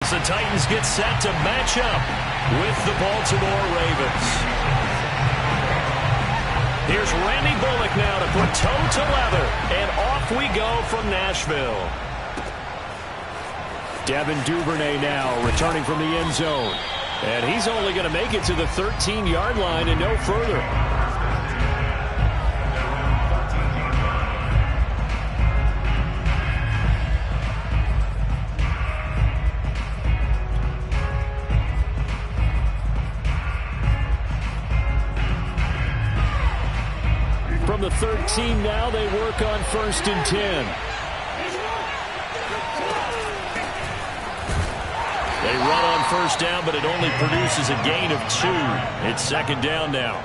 as the Titans get set to match up with the Baltimore Ravens. Here's Randy Bullock now to put toe to leather, and off we go from Nashville. Devin Duvernay now returning from the end zone. And he's only going to make it to the 13-yard line and no further. From the 13 now, they work on 1st and 10. They run on 1st down, but it only produces a gain of 2. It's 2nd down now.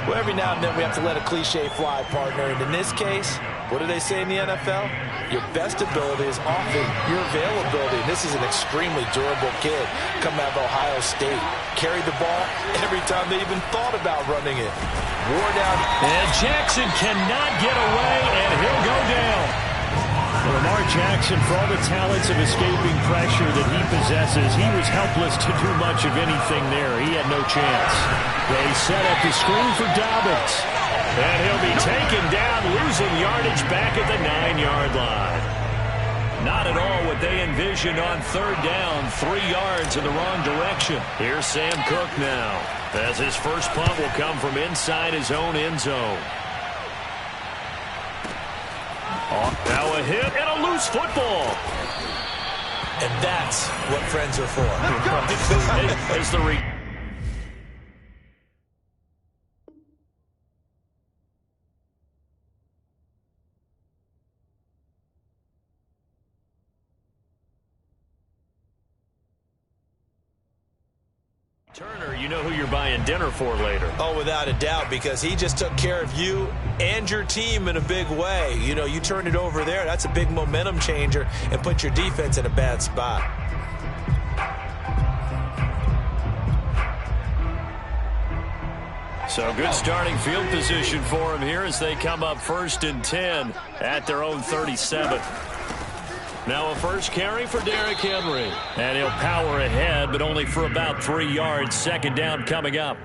Well, every now and then we have to let a cliche fly, partner. And in this case, what do they say in the NFL? Your best ability is often your availability. And this is an extremely durable kid coming out of Ohio State. Carried the ball every time they even thought about running it. Wore down. And Jackson cannot get away, and he'll go down. Lamar Jackson, for all the talents of escaping pressure that he possesses, he was helpless to do much of anything there. He had no chance. They set up the screen for Dobbins. And he'll be taken down, losing yardage back at the 9-yard line. Not at all what they envisioned on 3rd down, 3 yards in the wrong direction. Here's Sam Cook now, as his first punt will come from inside his own end zone. Now a hit and a loose football. And that's what friends are for. As the Turner, you know who you're buying dinner for later. Oh, without a doubt, because he just took care of you and your team in a big way. You know, you turn it over there, that's a big momentum changer, and put your defense in a bad spot. So good starting field position for him here as they come up 1st and 10 at their own 37. Now a first carry for Derrick Henry. And he'll power ahead, but only for about 3 yards. 2nd down coming up.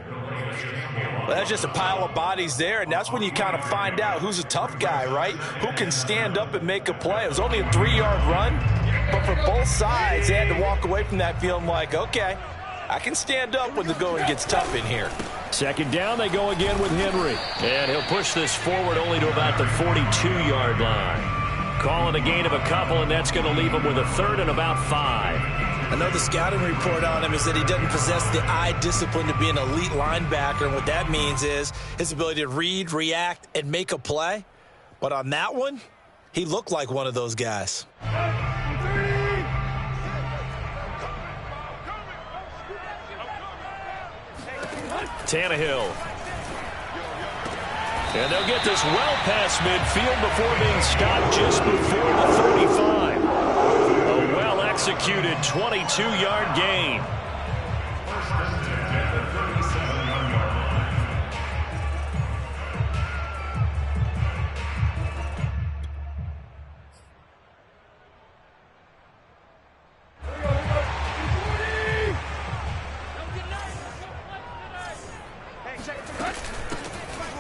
Well, that's just a pile of bodies there, and that's when you kind of find out who's a tough guy, right? Who can stand up and make a play. It was only a 3-yard run, but for both sides, they had to walk away from that feeling like, okay, I can stand up when the going gets tough in here. 2nd down, they go again with Henry. And he'll push this forward only to about the 42-yard line. Calling a gain of a couple, and that's going to leave him with a 3rd and about 5. I know the scouting report on him is that he doesn't possess the eye discipline to be an elite linebacker, and what that means is his ability to read, react, and make a play. But on that one, he looked like one of those guys. Tannehill. And they'll get this well past midfield before being stopped just before the 35. A well-executed 22-yard gain.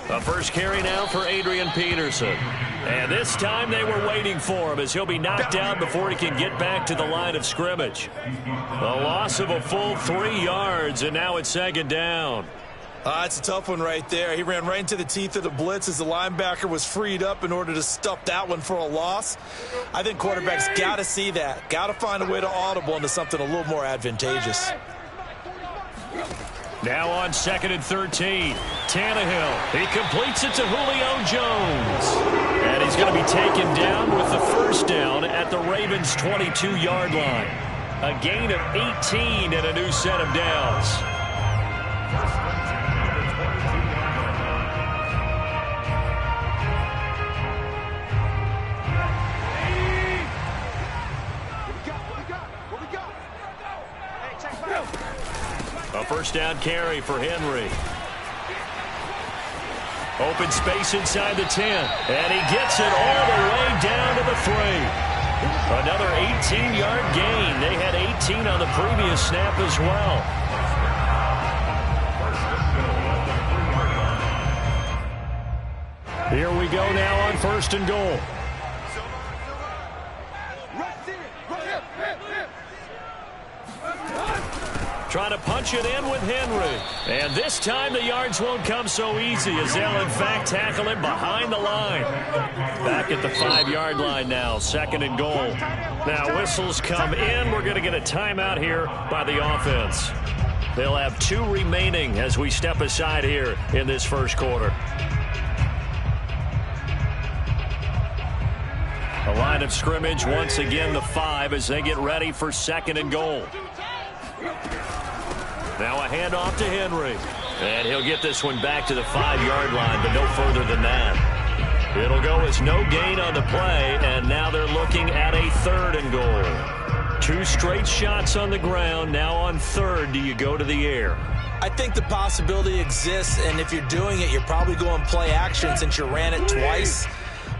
A first carry now for Adrian Peterson. And this time they were waiting for him as he'll be knocked down before he can get back to the line of scrimmage. A loss of a full 3 yards, and now it's 2nd down. It's a tough one right there. He ran right into the teeth of the blitz as the linebacker was freed up in order to stuff that one for a loss. I think quarterbacks got to see that. Got to find a way to audible into something a little more advantageous. Now on 2nd and 13, Tannehill. He completes it to Julio Jones. And he's going to be taken down with the 1st down at the Ravens' 22-yard line. A gain of 18 and a new set of downs. A first down carry for Henry. Open space inside the 10. And he gets it all the way down to the 3. Another 18-yard gain. They had 18 on the previous snap as well. Here we go now on 1st and goal. Trying to punch it in with Henry. And this time the yards won't come so easy as they'll in fact tackle it behind the line. Back at the 5-yard line now, 2nd and goal. Now whistles come in. We're going to get a timeout here by the offense. They'll have 2 remaining as we step aside here in this first quarter. A line of scrimmage once again the 5 as they get ready for 2nd and goal. Now a handoff to Henry. And he'll get this one back to the 5-yard line, but no further than that. It'll go as no gain on the play, and now they're looking at a 3rd and goal. 2 straight shots on the ground. Now on 3rd, do you go to the air? I think the possibility exists, and if you're doing it, you're probably going play action since you ran it twice.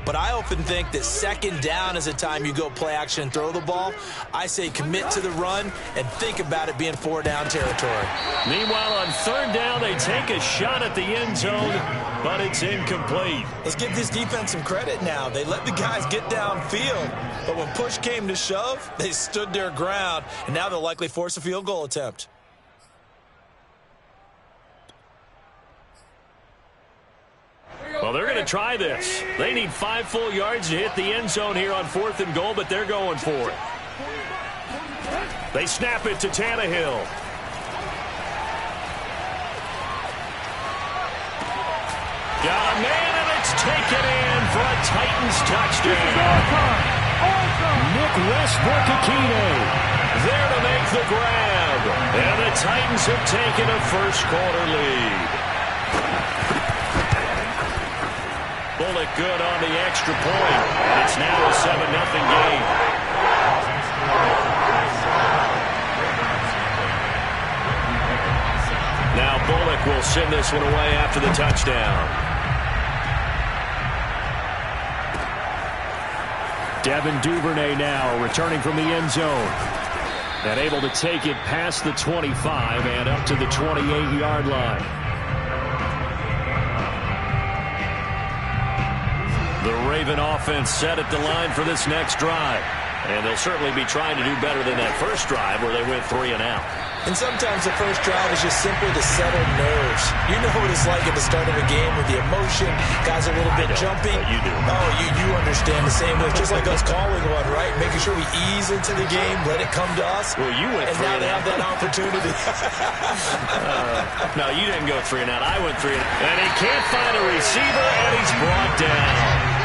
But I often think that 2nd down is the time you go play action and throw the ball. I say commit to the run and think about it being 4-down territory. Meanwhile, on 3rd down, they take a shot at the end zone, but it's incomplete. Let's give this defense some credit now. They let the guys get downfield, but when push came to shove, they stood their ground, and now they'll likely force a field goal attempt. Well, they're going to try this. They need 5 full yards to hit the end zone here on 4th and goal, but they're going for it. They snap it to Tannehill. Got a man, and it's taken in for a Titans touchdown. Nick Westbrook-Akine there to make the grab. And the Titans have taken a first-quarter lead. Bullock good on the extra point. And it's now a 7-0 game. Now Bullock will send this one away after the touchdown. Devin Duvernay now returning from the end zone. And able to take it past the 25 and up to the 28-yard line. The Raven offense set at the line for this next drive. And they'll certainly be trying to do better than that first drive where they went 3 and out. And sometimes the first drive is just simply to settle nerves. You know what it's like at the start of a game with the emotion, guys a little bit jumpy. You do. Oh, you understand the same way. Just like us calling one, right? Making sure we ease into the game, let it come to us. Well, you went 3 and out. And now they have that opportunity. No, you didn't go 3 and out. I went 3 and out. And he can't find a receiver, and he's brought down.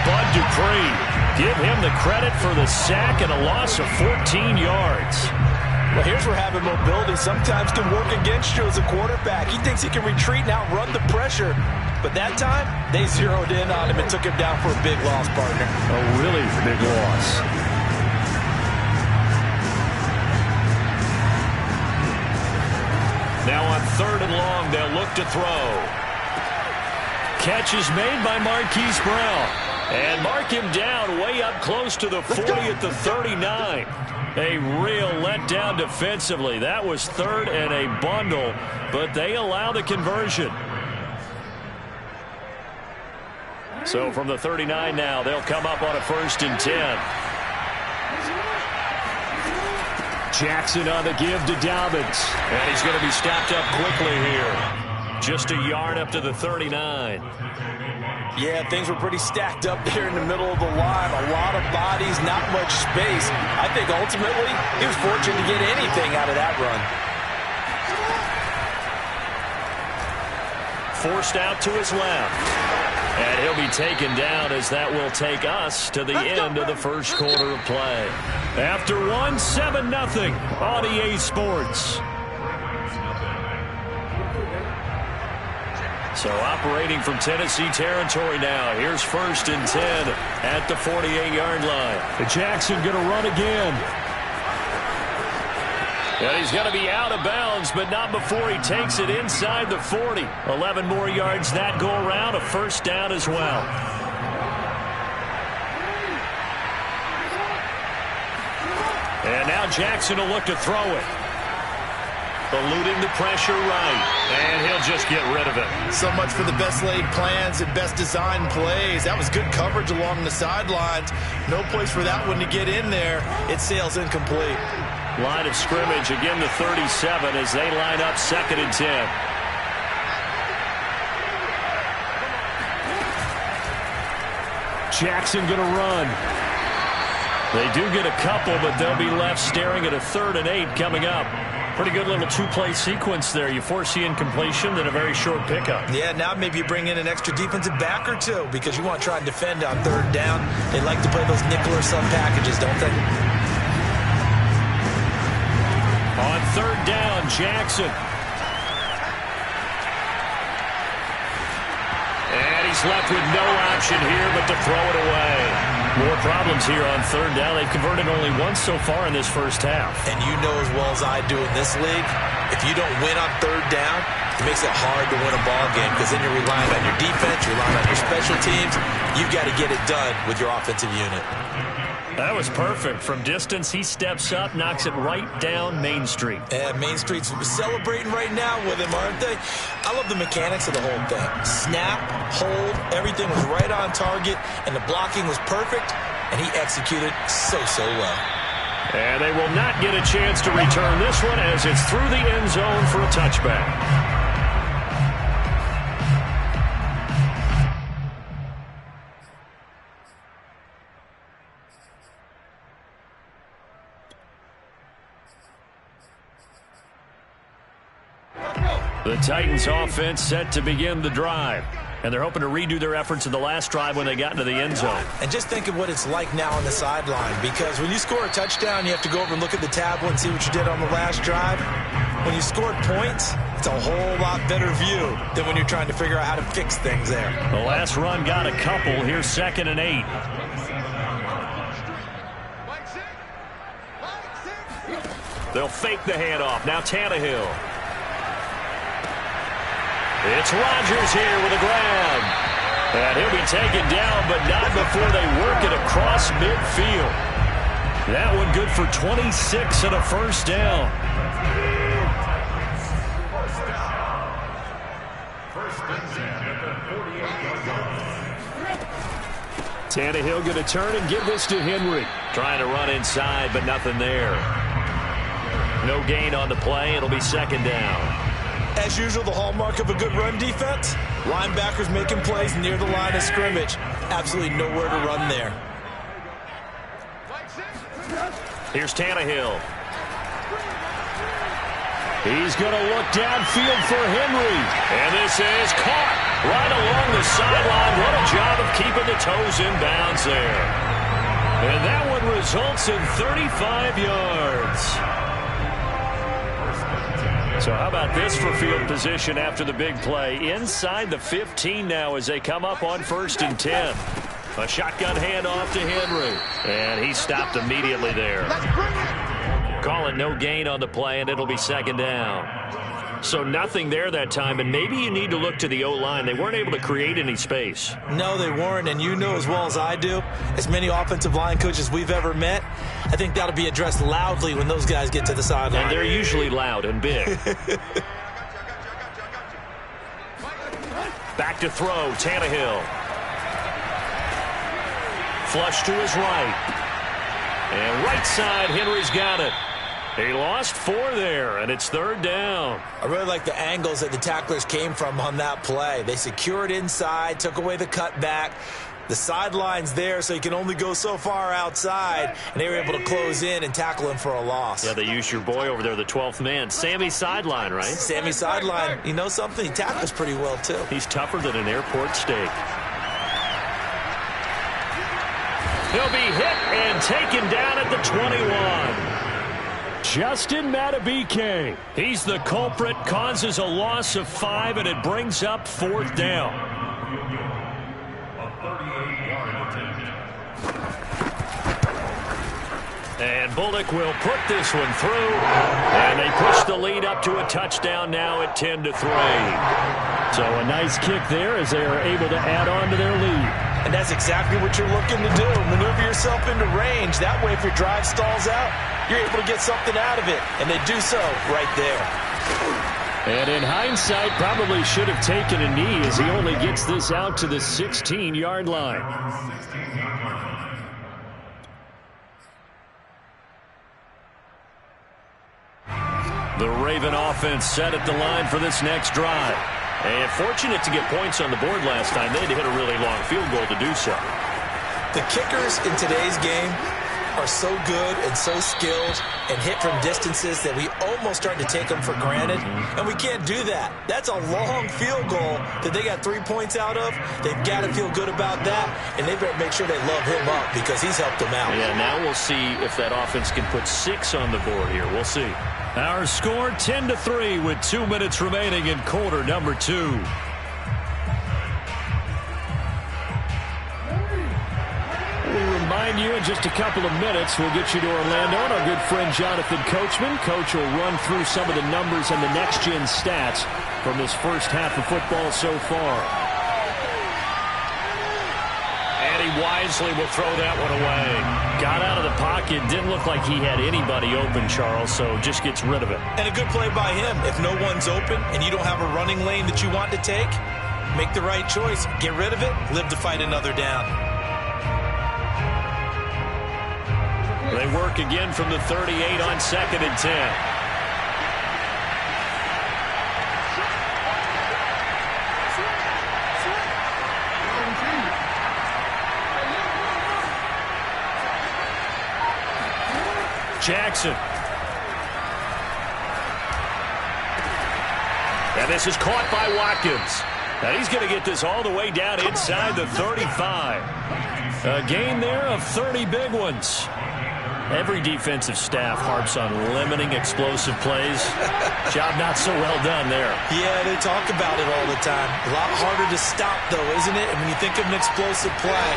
Bud Dupree, give him the credit for the sack and a loss of 14 yards. Well, here's where having mobility sometimes can work against you as a quarterback. He thinks he can retreat and outrun the pressure. But that time, they zeroed in on him and took him down for a big loss, partner. A really big loss. Now on 3rd and long, they'll look to throw. Catch is made by Marquise Brown. And mark him down way up close to the 40 at the 39. A real letdown defensively. That was 3rd and a bundle, but they allow the conversion. So from the 39 now, they'll come up on a 1st and 10. Jackson on the give to Dobbins. And he's going to be stopped up quickly here. Just a yard up to the 39. Yeah, things were pretty stacked up there in the middle of the line. A lot of bodies, not much space. I think ultimately he was fortunate to get anything out of that run. Forced out to his left. And he'll be taken down as that will take us to the end of the first quarter of play. After 7-0 on EA Sports. So operating from Tennessee territory now. Here's 1st and 10 at the 48-yard line. Jackson going to run again. And he's going to be out of bounds, but not before he takes it inside the 40. 11 more yards that go around, a 1st down as well. And now Jackson will look to throw it. Eluding the pressure right. And he'll just get rid of it. So much for the best laid plans and best designed plays. That was good coverage along the sidelines. No place for that one to get in there. It sails incomplete. Line of scrimmage, again the 37 as they line up 2nd and 10. Jackson going to run. They do get a couple, but they'll be left staring at a 3rd and 8 coming up. Pretty good little two-play sequence there. You force the incompletion, then a very short pickup. Yeah, now maybe you bring in an extra defensive back or two because you want to try and defend on 3rd down. They like to play those nickel or sub packages, don't they? On 3rd down, Jackson. And he's left with no option here but to throw it away. More problems here on 3rd down. They've converted only once so far in this first half. And you know as well as I do in this league, if you don't win on 3rd down, it makes it hard to win a ball game because then you're relying on your defense, you're relying on your special teams. You've got to get it done with your offensive unit. That was perfect. From distance, he steps up, knocks it right down Main Street. And Main Street's celebrating right now with him, aren't they? I love the mechanics of the whole thing. Snap, hold, everything was right on target, and the blocking was perfect, and he executed so well. And they will not get a chance to return this one as it's through the end zone for a touchback. The Titans offense set to begin the drive. And they're hoping to redo their efforts in the last drive when they got into the end zone. And just think of what it's like now on the sideline. Because when you score a touchdown, you have to go over and look at the tablet and see what you did on the last drive. When you scored points, it's a whole lot better view than when you're trying to figure out how to fix things there. The last run got a couple. Here's 2nd and 8. They'll fake the handoff. Now Tannehill. It's Rodgers here with a grab. And he'll be taken down, but not before they work it across midfield. That one good for 26 and a first down. Tannehill going to turn and give this to Henry. Trying to run inside, but nothing there. No gain on the play. It'll be 2nd down. As usual, the hallmark of a good run defense, linebackers making plays near the line of scrimmage. Absolutely nowhere to run there. Here's Tannehill. He's going to look downfield for Henry. And this is caught right along the sideline. What a job of keeping the toes in bounds there. And that one results in 35 yards. So how about this for field position after the big play? Inside the 15 now as they come up on 1st and 10. A shotgun handoff to Henry. And he stopped immediately there. Calling no gain on the play, and it'll be 2nd down. So nothing there that time, and maybe you need to look to the O-line. They weren't able to create any space. No, they weren't, and you know as well as I do, as many offensive line coaches we've ever met, I think that'll be addressed loudly when those guys get to the sideline. And they're usually loud and big. Back to throw, Tannehill. Flush to his right. And right side, Henry's got it. He lost 4 there, and it's 3rd down. I really like the angles that the tacklers came from on that play. They secured inside, took away the cutback. The sideline's there, so you can only go so far outside, and they were able to close in and tackle him for a loss. Yeah, they used your boy over there, the 12th man. Sammy Sideline, right? Sammy Sideline. You know something? He tackles pretty well, too. He's tougher than an airport steak. He'll be hit and taken down at the 21. Justin Madubuike. He's the culprit, causes a loss of 5, and it brings up 4th down. And Bullock will put this one through, and they push the lead up to a touchdown now at 10-3. So a nice kick there as they are able to add on to their lead. And that's exactly what you're looking to do. Maneuver yourself into range. That way, if your drive stalls out, you're able to get something out of it. And they do so right there. And in hindsight, probably should have taken a knee as he only gets this out to the 16-yard line. The Raven offense set at the line for this next drive. And fortunate to get points on the board last time. They had to hit a really long field goal to do so. The kickers in today's game are so good and so skilled and hit from distances that we almost start to take them for granted. And we can't do that. That's a long field goal that they got 3 points out of. They've got to feel good about that, and they better make sure they love him up because he's helped them out. Yeah, now we'll see if that offense can put 6 on the board here. We'll see. Our score 10-3 with 2 minutes remaining in quarter number 2. We'll remind you in just a couple of minutes we'll get you to Orlando and our good friend Jonathan Coachman. Coach will run through some of the numbers and the next-gen stats from this first half of football so far. And he wisely will throw that one away. Got out of the pocket. Didn't look like he had anybody open, Charles, so just gets rid of it. And a good play by him. If no one's open and you don't have a running lane that you want to take, make the right choice. Get rid of it. Live to fight another down. They work again from the 38 on 2nd and 10. Jackson. And this is caught by Watkins. Now he's going to get this all the way down inside the 35. A gain there of 30 big ones. Every defensive staff harps on limiting explosive plays. Job not so well done there. Yeah, they talk about it all the time. A lot harder to stop, though, isn't it? And when you think of an explosive play,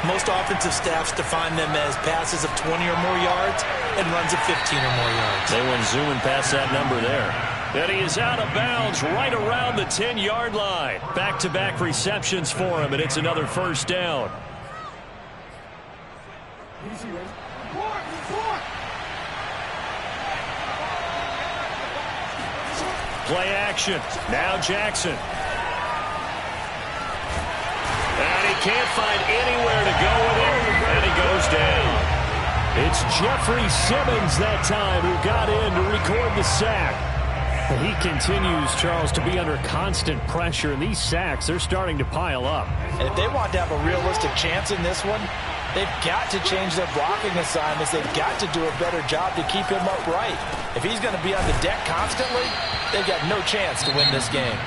most offensive staffs define them as passes of 20 or more yards and runs of 15 or more yards. They went zooming past that number there. And he is out of bounds right around the 10-yard line. Back-to-back receptions for him, and it's another first down. Play action. Now Jackson. And he can't find anywhere to go with it. And he goes down. It's Jeffrey Simmons that time who got in to record the sack. He continues, Charles, to be under constant pressure. And these sacks, they're starting to pile up. And if they want to have a realistic chance in this one, they've got to change their blocking assignments. They've got to do a better job to keep him upright. If he's going to be on the deck constantly, they've got no chance to win this game.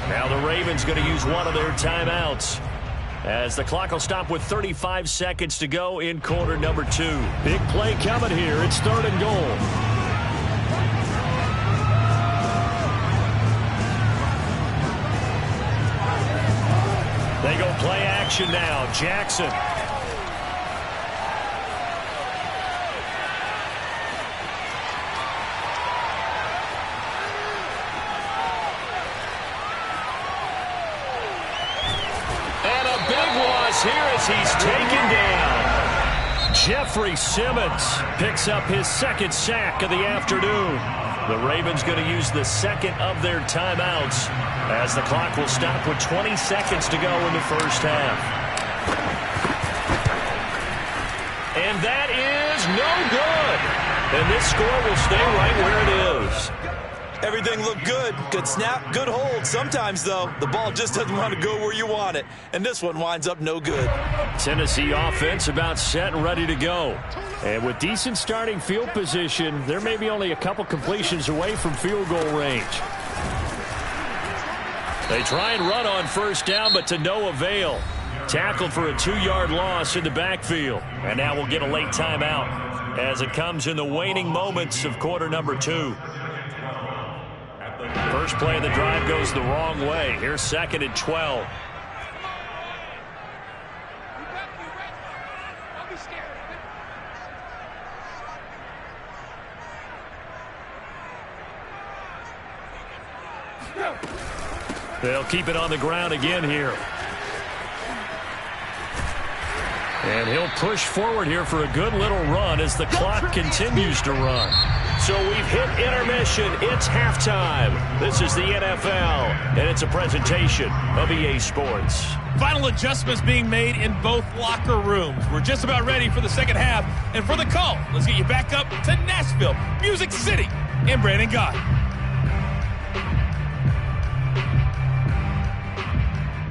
Now the Ravens going to use one of their timeouts, as the clock will stop with 35 seconds to go in quarter number 2. Big play coming here. It's 3rd and goal. They go play action now. Jackson. And a big loss here as he's taken down. Jeffrey Simmons picks up his 2nd sack of the afternoon. The Ravens going to use the 2nd of their timeouts as the clock will stop with 20 seconds to go in the first half. And that is no good. And this score will stay right where it is. Everything looked good. Good snap, good hold. Sometimes, though, the ball just doesn't want to go where you want it. And this one winds up no good. Tennessee offense about set and ready to go. And with decent starting field position, they're maybe only a couple completions away from field goal range. They try and run on first down, but to no avail. Tackled for a 2-yard loss in the backfield. And now we'll get a late timeout as it comes in the waning moments of quarter number 2. First play of the drive goes the wrong way. Here's 2nd and 12. They'll keep it on the ground again here. And he'll push forward here for a good little run as the clock continues to run. So we've hit intermission. It's halftime. This is the NFL, and it's a presentation of EA Sports. Final adjustments being made in both locker rooms. We're just about ready for the second half. And for the call, let's get you back up to Nashville, Music City, and Brandon Gott.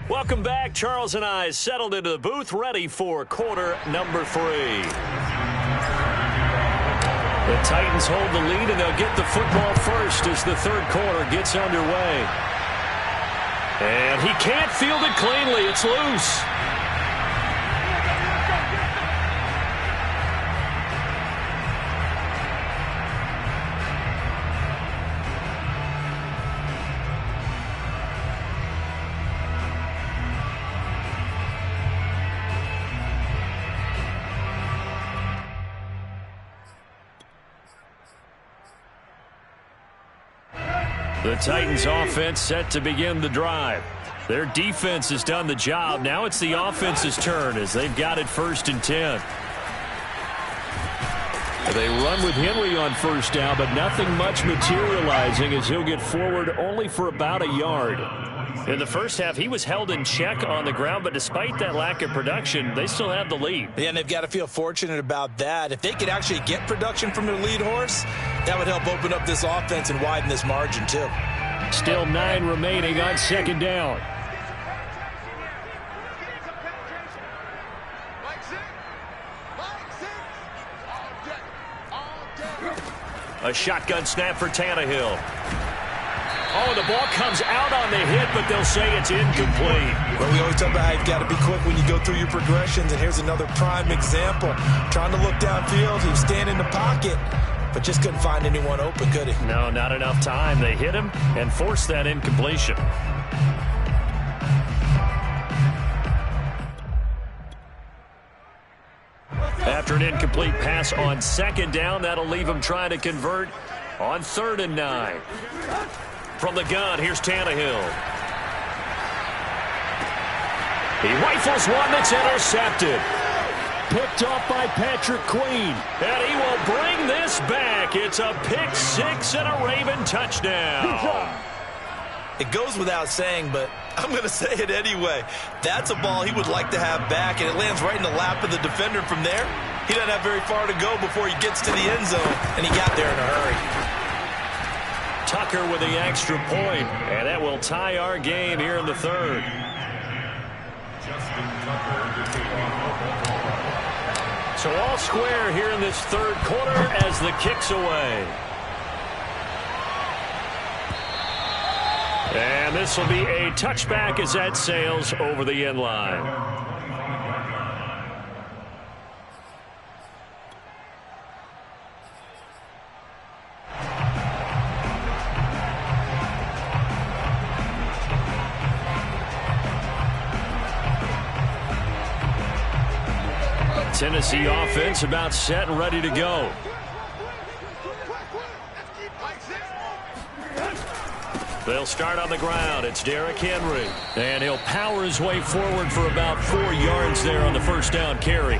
Welcome back. Charles and I settled into the booth, ready for quarter number 3. The Titans hold the lead, and they'll get the football first as the third quarter gets underway. And he can't field it cleanly. It's loose. The Titans offense set to begin the drive. Their defense has done the job. Now it's the offense's turn as they've got it 1st and 10. They run with Henry on first down, but nothing much materializing as he'll get forward only for about a yard. In the first half, he was held in check on the ground, but despite that lack of production, they still have the lead. Yeah, and they've got to feel fortunate about that. If they could actually get production from their lead horse, that would help open up this offense and widen this margin too. Still 9 remaining on second down. A shotgun snap for Tannehill. Oh, the ball comes out on the hit, but they'll say it's incomplete. Well, we always talk about how you've got to be quick when you go through your progressions, and here's another prime example. Trying to look downfield, he was standing in the pocket, but just couldn't find anyone open, could he? No, not enough time. They hit him and forced that incompletion. After an incomplete pass on second down, that'll leave him trying to convert on 3rd and 9. From the gun, here's Tannehill. He rifles one that's intercepted. Picked off by Patrick Queen. And he will bring this back. It's a pick 6 and a Raven touchdown. It goes without saying, but I'm going to say it anyway. That's a ball he would like to have back, and it lands right in the lap of the defender from there. He doesn't have very far to go before he gets to the end zone, and he got there in a hurry. Tucker with the extra point, and that will tie our game here in the 3rd. So all square here in this 3rd quarter as the kick's away. And this will be a touchback as that sails over the end line. Tennessee offense about set and ready to go. They'll start on the ground. It's Derrick Henry. And he'll power his way forward for about 4 yards there on the first down carry.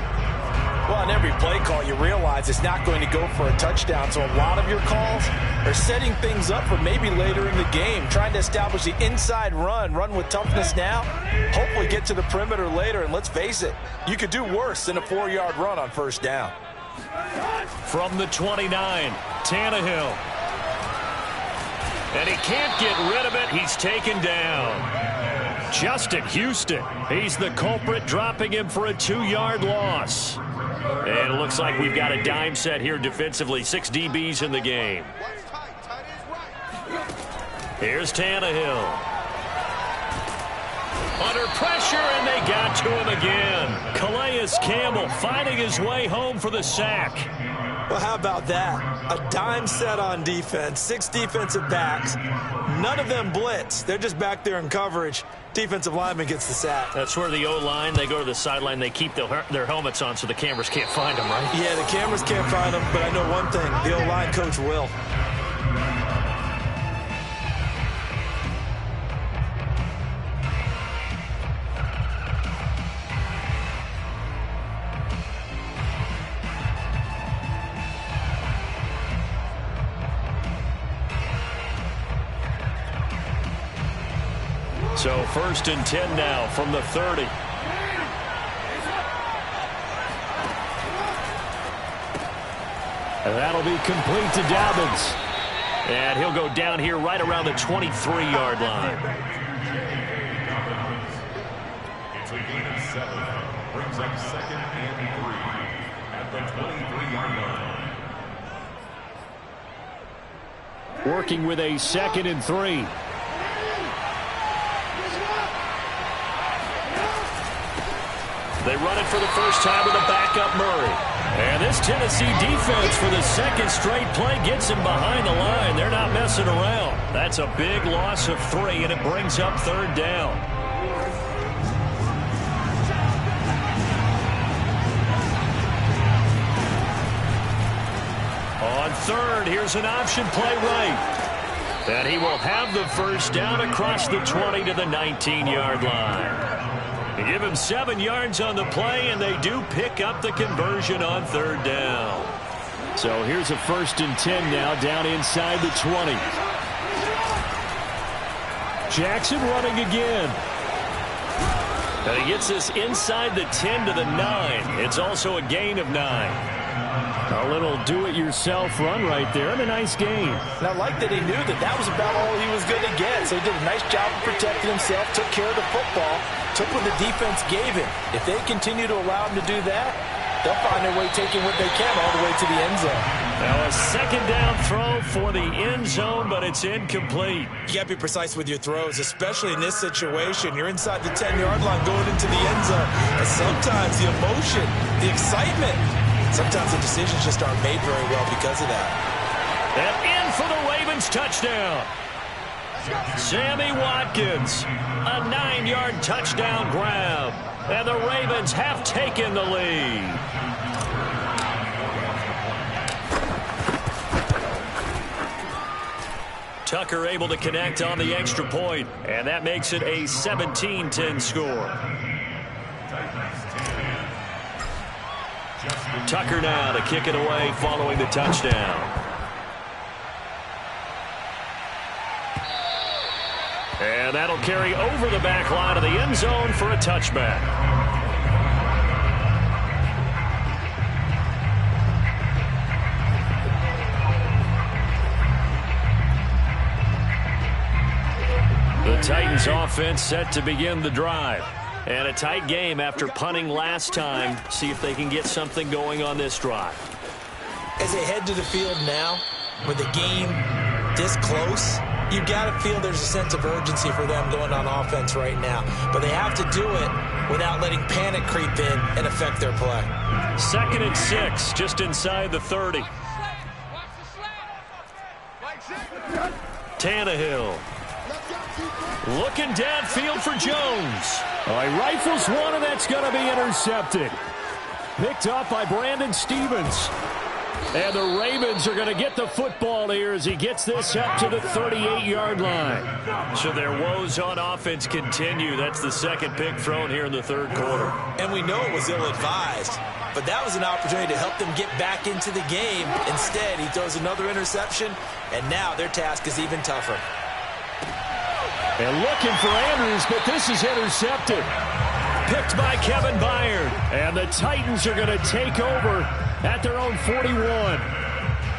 Well, on every play call, you realize it's not going to go for a touchdown. So a lot of your calls are setting things up for maybe later in the game, trying to establish the inside run with toughness now, hopefully get to the perimeter later. And let's face it, you could do worse than a 4-yard run on first down. From the 29, Tannehill. And he can't get rid of it. He's taken down. Justin Houston. He's the culprit, dropping him for a 2-yard loss. And it looks like we've got a dime set here defensively. 6 DBs in the game. Here's Tannehill. Under pressure, and they got to him again. Calais Campbell finding his way home for the sack. Well, how about that? A dime set on defense, 6 defensive backs. None of them blitz. They're just back there in coverage. Defensive lineman gets the sack. That's where the O-line, they go to the sideline, they keep their helmets on so the cameras can't find them, right? Yeah, the cameras can't find them, but I know one thing. The O-line coach will. So 1st and 10 now from the 30. And that'll be complete to Dobbins. And he'll go down here right around the 23-yard line. It's a gain of 7. Brings up 2nd and 3 at the 23-yard line. Working with a 2nd and 3. They run it for the first time with a backup Murray. And this Tennessee defense for the 2nd straight play gets him behind the line. They're not messing around. That's a big loss of 3, and it brings up 3rd down. On 3rd, here's an option play right. And he will have the first down across the 20 to the 19-yard line. They give him 7 yards on the play, and they do pick up the conversion on 3rd down. So here's a 1st and 10 now down inside the 20. Jackson running again. And he gets this inside the 10 to the 9. It's also a gain of 9. A little do-it-yourself run right there, and a nice game. And I like that he knew that that was about all he was going to get. So he did a nice job of protecting himself, took care of the football, took what the defense gave him. If they continue to allow him to do that, they'll find their way taking what they can all the way to the end zone. Now a 2nd down throw for the end zone, but it's incomplete. You got to be precise with your throws, especially in this situation. You're inside the 10-yard line going into the end zone. And sometimes the emotion, the excitement, sometimes the decisions just aren't made very well because of that. And in for the Ravens touchdown. Sammy Watkins, a 9-yard touchdown grab. And the Ravens have taken the lead. Tucker able to connect on the extra point, and that makes it a 17-10 score. Tucker now to kick it away following the touchdown. And that'll carry over the back line of the end zone for a touchback. The Titans offense set to begin the drive. And a tight game after punting last time. See if they can get something going on this drive. As they head to the field now, with the game this close, you got to feel there's a sense of urgency for them going on offense right now. But they have to do it without letting panic creep in and affect their play. 2nd and 6, just inside the 30. Tannehill. Looking downfield for Jones. He rifles one, and that's going to be intercepted. Picked up by Brandon Stevens. And the Ravens are going to get the football here as he gets this up to the 38-yard line. So their woes on offense continue. That's the 2nd pick thrown here in the 3rd quarter. And we know it was ill-advised, but that was an opportunity to help them get back into the game. Instead, he throws another interception, and now their task is even tougher. And looking for Andrews, but this is intercepted. Picked by Kevin Byard. And the Titans are going to take over at their own 41.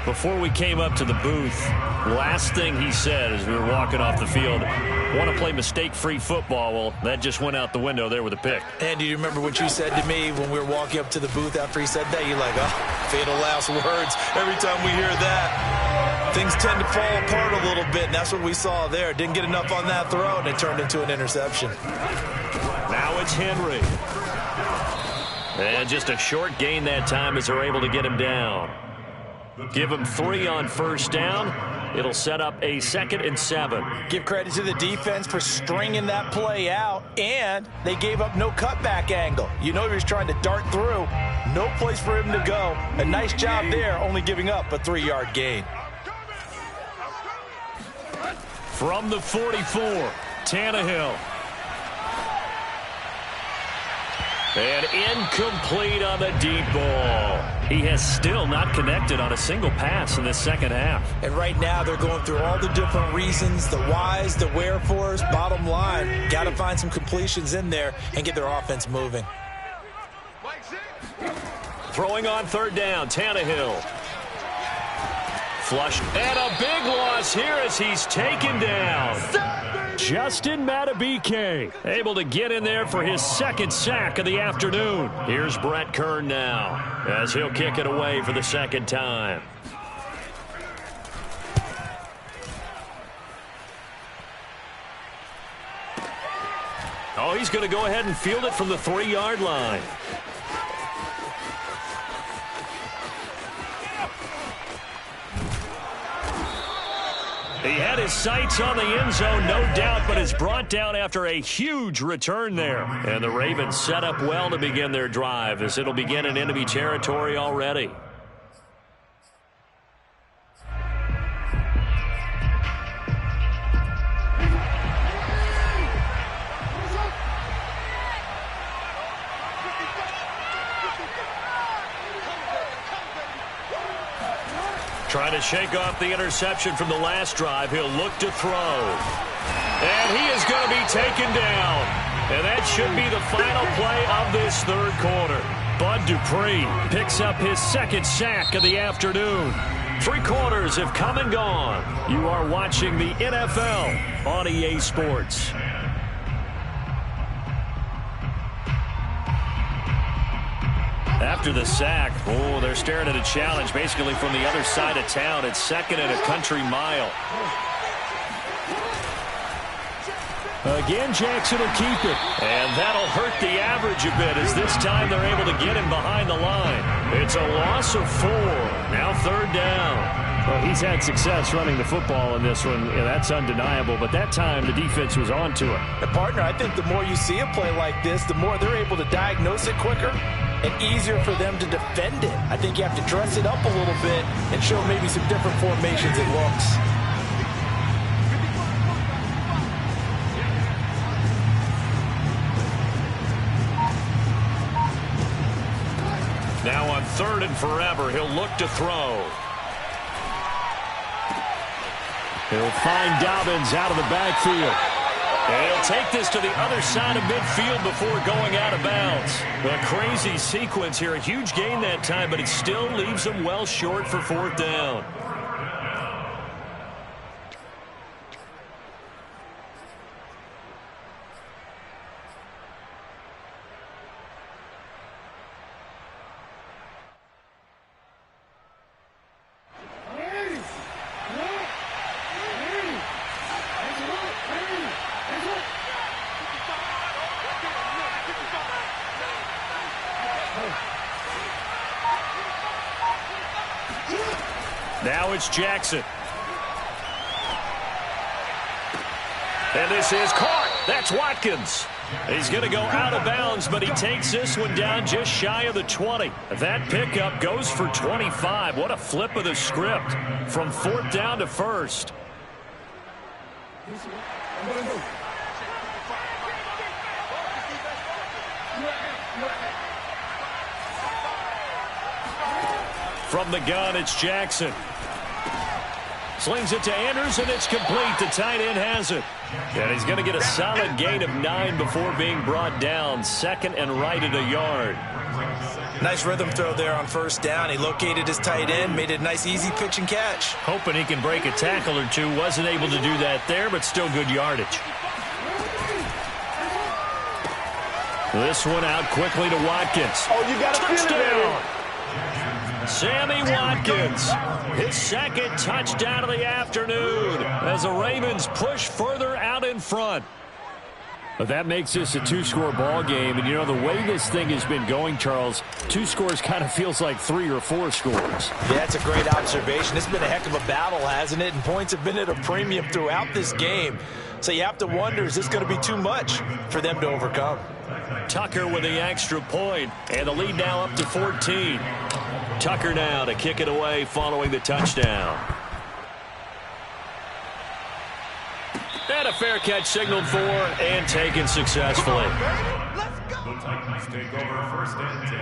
Before we came up to the booth, last thing he said as we were walking off the field, want to play mistake-free football. Well, that just went out the window there with a pick. And do you remember what you said to me when we were walking up to the booth after he said that? You're like, oh, fatal last words. Every time we hear that, things tend to fall apart a little bit, and that's what we saw there. Didn't get enough on that throw, and it turned into an interception. Now it's Henry. And just a short gain that time as they're able to get him down. Give him 3 on first down. It'll set up a 2nd and 7. Give credit to the defense for stringing that play out, and they gave up no cutback angle. You know he was trying to dart through. No place for him to go. A nice job there, only giving up a 3-yard gain. From the 44, Tannehill. And incomplete on the deep ball. He has still not connected on a single pass in this second half. And right now they're going through all the different reasons, the whys, the wherefores. Bottom line, got to find some completions in there and get their offense moving. Throwing on third down, Tannehill. Flush. And a big loss here as he's taken down. Justin Madubuike able to get in there for his second sack of the afternoon. Here's Brett Kern now as he'll kick it away for the second time. Oh, he's going to go ahead and field it from the 3-yard line. He had his sights on the end zone, no doubt, but is brought down after a huge return there. And the Ravens set up well to begin their drive as it'll begin in enemy territory already. Trying to shake off the interception from the last drive. He'll look to throw. And he is going to be taken down. And that should be the final play of this third quarter. Bud Dupree picks up his second sack of the afternoon. 3 quarters have come and gone. You are watching the NFL on EA Sports. After the sack, they're staring at a challenge basically from the other side of town. It's second and a country mile. Again, Jackson will keep it. And that'll hurt the average a bit as this time they're able to get him behind the line. It's a loss of 4. Now third down. Well, he's had success running the football in this one. Yeah, that's undeniable. But that time, the defense was on to it. The partner, I think the more you see a play like this, the more they're able to diagnose it quicker and easier for them to defend it. I think you have to dress it up a little bit and show maybe some different formations and looks. Now on third and forever, he'll look to throw. He'll find Dobbins out of the backfield. And he'll take this to the other side of midfield before going out of bounds. A crazy sequence here. A huge gain that time, but it still leaves him well short for fourth down. Now it's Jackson. And this is caught. That's Watkins. He's going to go out of bounds, but he takes this one down just shy of the 20. That pickup goes for 25. What a flip of the script from fourth down to first. From the gun, it's Jackson. Slings it to Anders, and it's complete. The tight end has it. And he's going to get a solid gain of 9 before being brought down. Second and right at a yard. Nice rhythm throw there on first down. He located his tight end, made it a nice easy pitch and catch. Hoping he can break a tackle or two. Wasn't able to do that there, but still good yardage. This one out quickly to Watkins. Oh, you got to touchdown! Sammy Watkins, his second touchdown of the afternoon as the Ravens push further out in front. But that makes this a 2-score ball game. And, you know, the way this thing has been going, Charles, 2 scores kind of feels like 3 or 4 scores. Yeah, that's a great observation. It's been a heck of a battle, hasn't it? And points have been at a premium throughout this game. So you have to wonder, is this going to be too much for them to overcome? Tucker with the extra point, and the lead now up to 14. Tucker now to kick it away following the touchdown. And a fair catch signaled for and taken successfully. Let's go! The Titans take over 1st and 10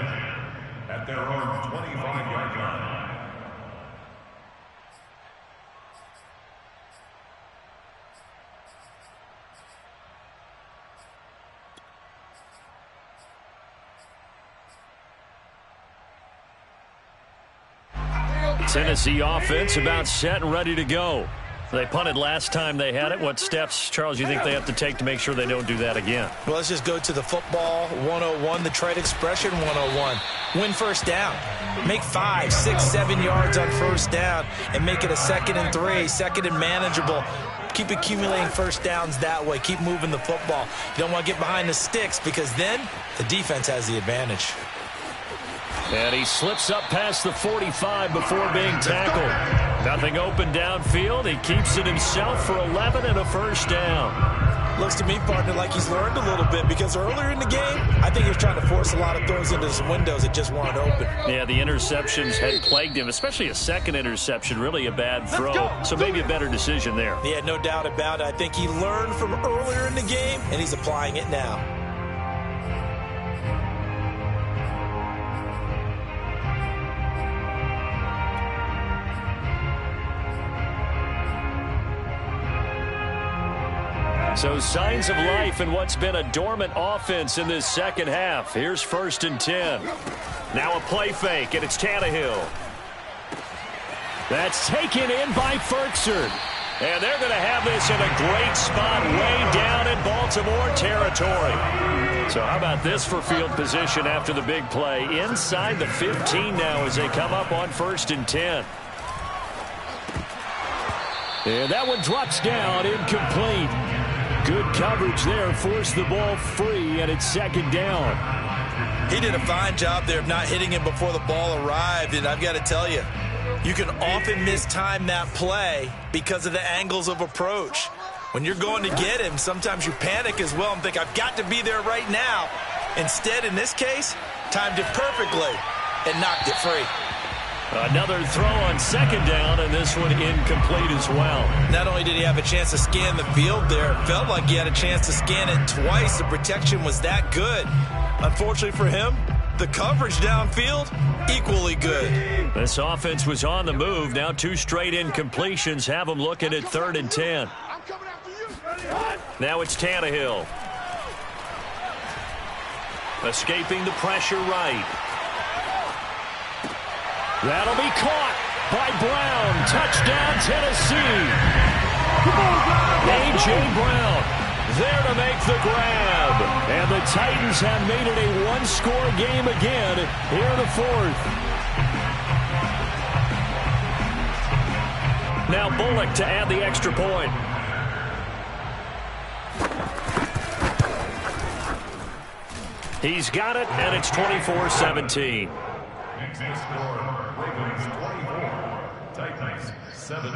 at their own 25-yard line. Tennessee offense about set and ready to go. They punted last time they had it. What steps, Charles, you think they have to take to make sure they don't do that again? Well, let's just go to the football 101, the trade expression 101. Win first down. Make 5, 6, 7 yards on first down and make it a 2nd and 3, 2nd and manageable. Keep accumulating first downs that way. Keep moving the football. You don't want to get behind the sticks because then the defense has the advantage. And he slips up past the 45 before being tackled. Nothing open downfield. He keeps it himself for 11 and a first down. Looks to me, partner, like he's learned a little bit because earlier in the game, I think he was trying to force a lot of throws into some windows that just weren't open. Yeah, the interceptions had plagued him, especially a second interception, really a bad throw. So maybe a better decision there. Yeah, no doubt about it. I think he learned from earlier in the game, and he's applying it now. So signs of life in what's been a dormant offense in this second half. Here's 1st and 10. Now a play fake, and it's Tannehill. That's taken in by Ferguson. And they're going to have this in a great spot way down in Baltimore territory. So how about this for field position after the big play? Inside the 15 now as they come up on 1st and 10. And that one drops down, incomplete. Good coverage there, forced the ball free, and it's 2nd down. He did a fine job there of not hitting him before the ball arrived, and I've got to tell you, you can often mistime that play because of the angles of approach. When you're going to get him, sometimes you panic as well and think, I've got to be there right now. Instead, in this case, timed it perfectly and knocked it free. Another throw on 2nd down, and this one incomplete as well. Not only did he have a chance to scan the field there, it felt like he had a chance to scan it twice. The protection was that good. Unfortunately for him, the coverage downfield, equally good. This offense was on the move. Now 2 straight incompletions have them looking at 3rd and 10. Now it's Tannehill. Escaping the pressure right. That'll be caught by Brown. Touchdown, Tennessee. A.J. Brown there to make the grab. And the Titans have made it a one-score game again here in the 4th. Now Bullock to add the extra point. He's got it, and it's 24-17. Ravens 24, Titans 17.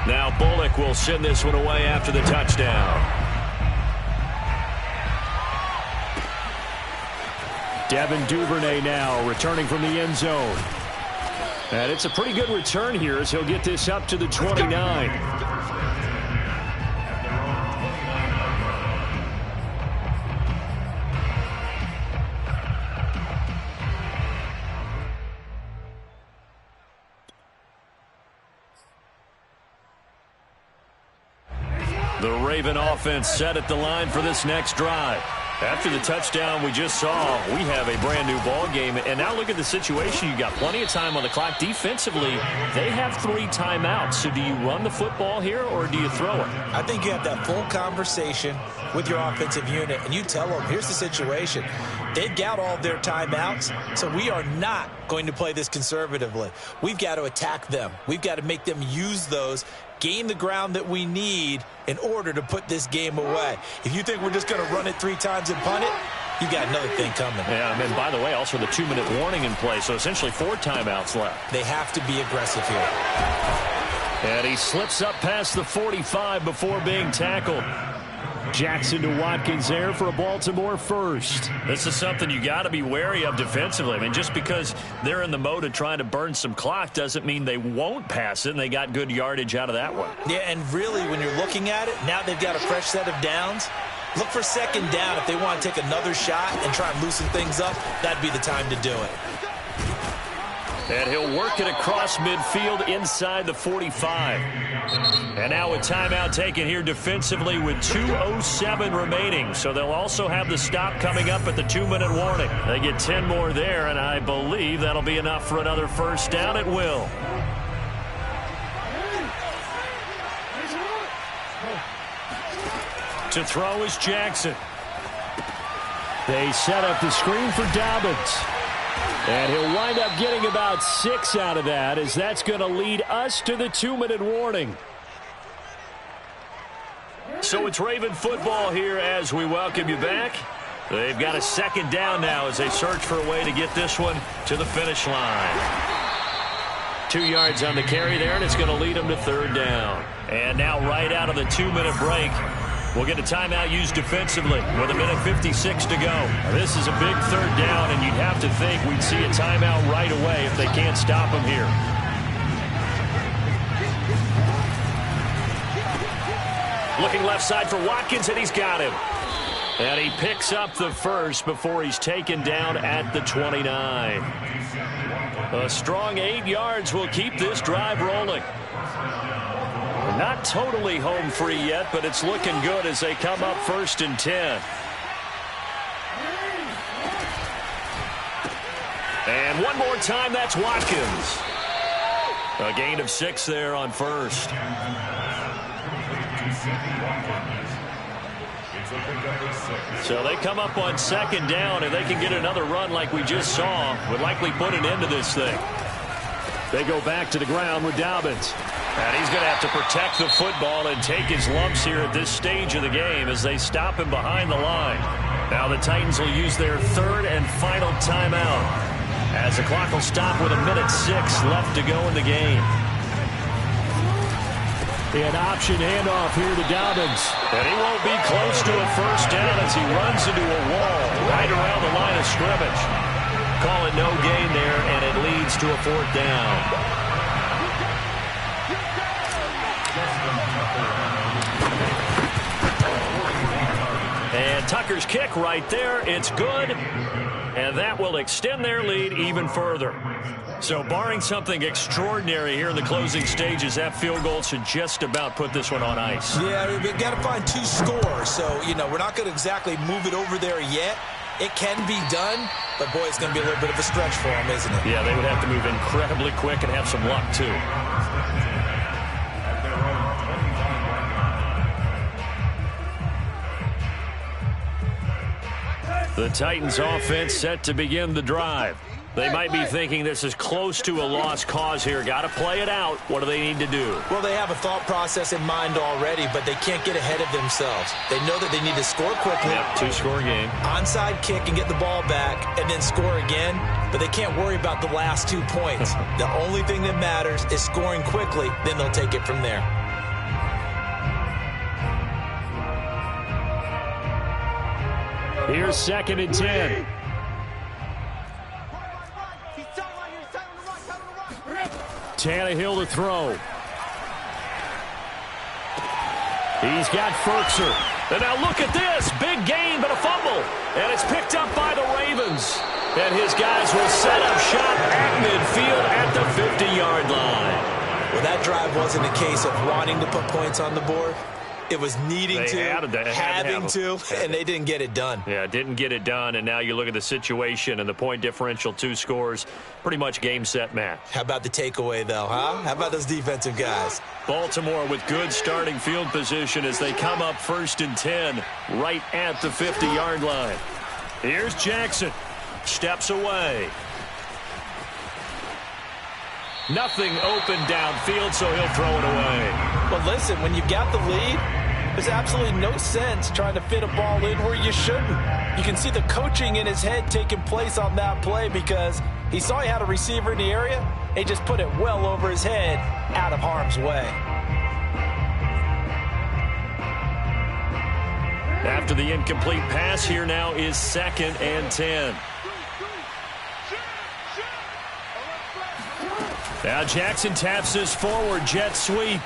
Now Bullock will send this one away after the touchdown. Devin Duvernay now returning from the end zone. And it's a pretty good return here as he'll get this up to the 29. The Raven offense set at the line for this next drive. After the touchdown we just saw, we have a brand new ball game. And now look at the situation. You got plenty of time on the clock. Defensively, they have 3 timeouts. So do you run the football here or do you throw it? I think you have that full conversation with your offensive unit, and you tell them, here's the situation. They've got all their timeouts, so we are not going to play this conservatively. We've got to attack them. We've got to make them use those, gain the ground that we need in order to put this game away. If you think we're just going to run it 3 times and punt it, you got another thing coming. Yeah, and by the way, also the 2-minute warning in play, so essentially 4 timeouts left. They have to be aggressive here. And he slips up past the 45 before being tackled. Jackson to Watkins there for a Baltimore first. This is something you got to be wary of defensively. I mean, just because they're in the mode of trying to burn some clock doesn't mean they won't pass it, and they got good yardage out of that one. Yeah, and really, when you're looking at it, now they've got a fresh set of downs. Look for second down if they want to take another shot and try and loosen things up. That'd be the time to do it. And he'll work it across midfield inside the 45. And now a timeout taken here defensively with 2:07 remaining. So they'll also have the stop coming up at the 2-minute warning. They get 10 more there, and I believe that'll be enough for another first down at will. To throw is Jackson. They set up the screen for Dobbins. And he'll wind up getting about 6 out of that, as that's going to lead us to the 2-minute warning. So it's Raven football here as we welcome you back. They've got a second down now as they search for a way to get this one to the finish line. 2 yards on the carry there, and it's going to lead them to third down. And now right out of the 2-minute break, we'll get a timeout used defensively with 1:56 to go. This is a big third down, and you'd have to think we'd see a timeout right away if they can't stop him here. Looking left side for Watkins, and he's got him. And he picks up the first before he's taken down at the 29. A strong 8 yards will keep this drive rolling. Not totally home free yet, but it's looking good as they come up 1st and 10. And one more time, that's Watkins. A gain of 6 there on first. So they come up on second down, and they can get another run like we just saw. Would likely put an end to this thing. They go back to the ground with Dobbins. And he's going to have to protect the football and take his lumps here at this stage of the game as they stop him behind the line. Now the Titans will use their third and final timeout as the clock will stop with 1:06 left to go in the game. An option handoff here to Dobbins. And he won't be close to a first down as he runs into a wall right around the line of scrimmage. Call it no gain there, and it leads to a 4th down. And Tucker's kick right there. It's good. And that will extend their lead even further. So barring something extraordinary here in the closing stages, that field goal should just about put this one on ice. Yeah, we've got to find 2 scores. So, you know, we're not going to exactly move it over there yet. It can be done, but, boy, it's going to be a little bit of a stretch for them, isn't it? Yeah, they would have to move incredibly quick and have some luck, too. The Titans offense set to begin the drive. They might be thinking this is close to a lost cause here. Got to play it out. What do they need to do? Well, they have a thought process in mind already, but they can't get ahead of themselves. They know that they need to score quickly. Yep, 2-score game. Onside kick and get the ball back and then score again, but they can't worry about the last 2 points. The only thing that matters is scoring quickly, then they'll take it from there. Here's 2nd and 10. Tannehill to throw. He's got Ferkser. And now look at this. Big gain, but a fumble. And it's picked up by the Ravens. And his guys will set up shop at midfield at the 50-yard line. Well, that drive wasn't a case of wanting to put points on the board. It was needing having to, and they didn't get it done. Yeah, didn't get it done, and now you look at the situation and the point differential, 2 scores, pretty much game, set, match. How about the takeaway, though, huh? How about those defensive guys? Baltimore with good starting field position as they come up 1st and 10 right at the 50-yard line. Here's Jackson. Steps away. Nothing open downfield, so he'll throw it away. But listen, when you've got the lead, there's absolutely no sense trying to fit a ball in where you shouldn't. You can see the coaching in his head taking place on that play because he saw he had a receiver in the area. He just put it well over his head, out of harm's way. After the incomplete pass, here now is 2nd and 10. Now Jackson taps this forward jet sweep.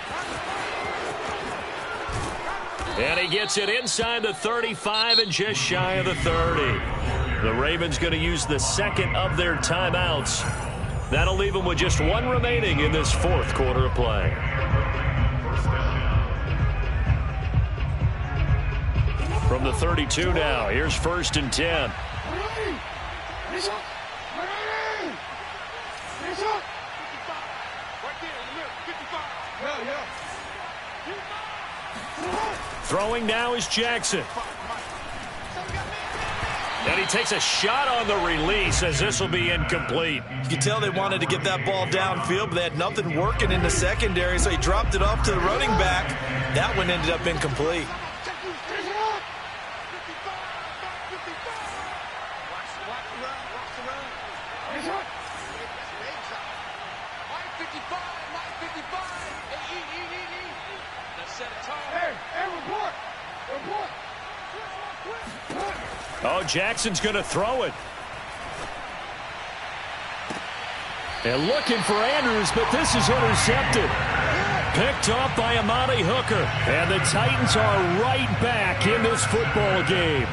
And he gets it inside the 35 and just shy of the 30. The Ravens going to use the second of their timeouts. That'll leave them with just one remaining in this fourth quarter of play. From the 32 now, here's 1st and 10. Throwing now is Jackson. And he takes a shot on the release as this will be incomplete. You can tell they wanted to get that ball downfield, but they had nothing working in the secondary, so he dropped it off to the running back. That one ended up incomplete. Oh, Jackson's going to throw it. And looking for Andrews, but this is intercepted. Picked off by Amani Hooker. And the Titans are right back in this football game.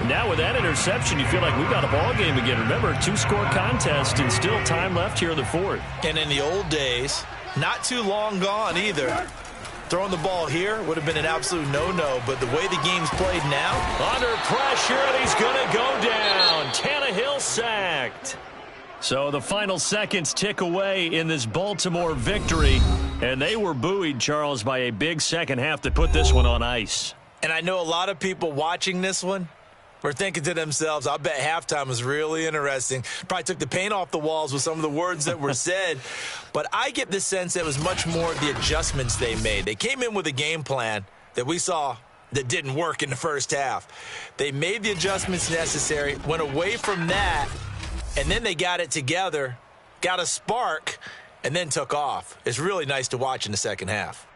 Now with that interception, you feel like we've got a ball game again. Remember, 2-score contest and still time left here in the fourth. And in the old days, not too long gone either. Throwing the ball here would have been an absolute no-no, but the way the game's played now. Under pressure, and he's going to go down. Tannehill sacked. So the final seconds tick away in this Baltimore victory, and they were buoyed, Charles, by a big second half to put this one on ice. And I know a lot of people watching this one were thinking to themselves, I bet halftime was really interesting. Probably took the paint off the walls with some of the words that were said. But I get the sense that it was much more the adjustments they made. They came in with a game plan that we saw that didn't work in the first half. They made the adjustments necessary, went away from that, and then they got it together, got a spark, and then took off. It's really nice to watch in the second half.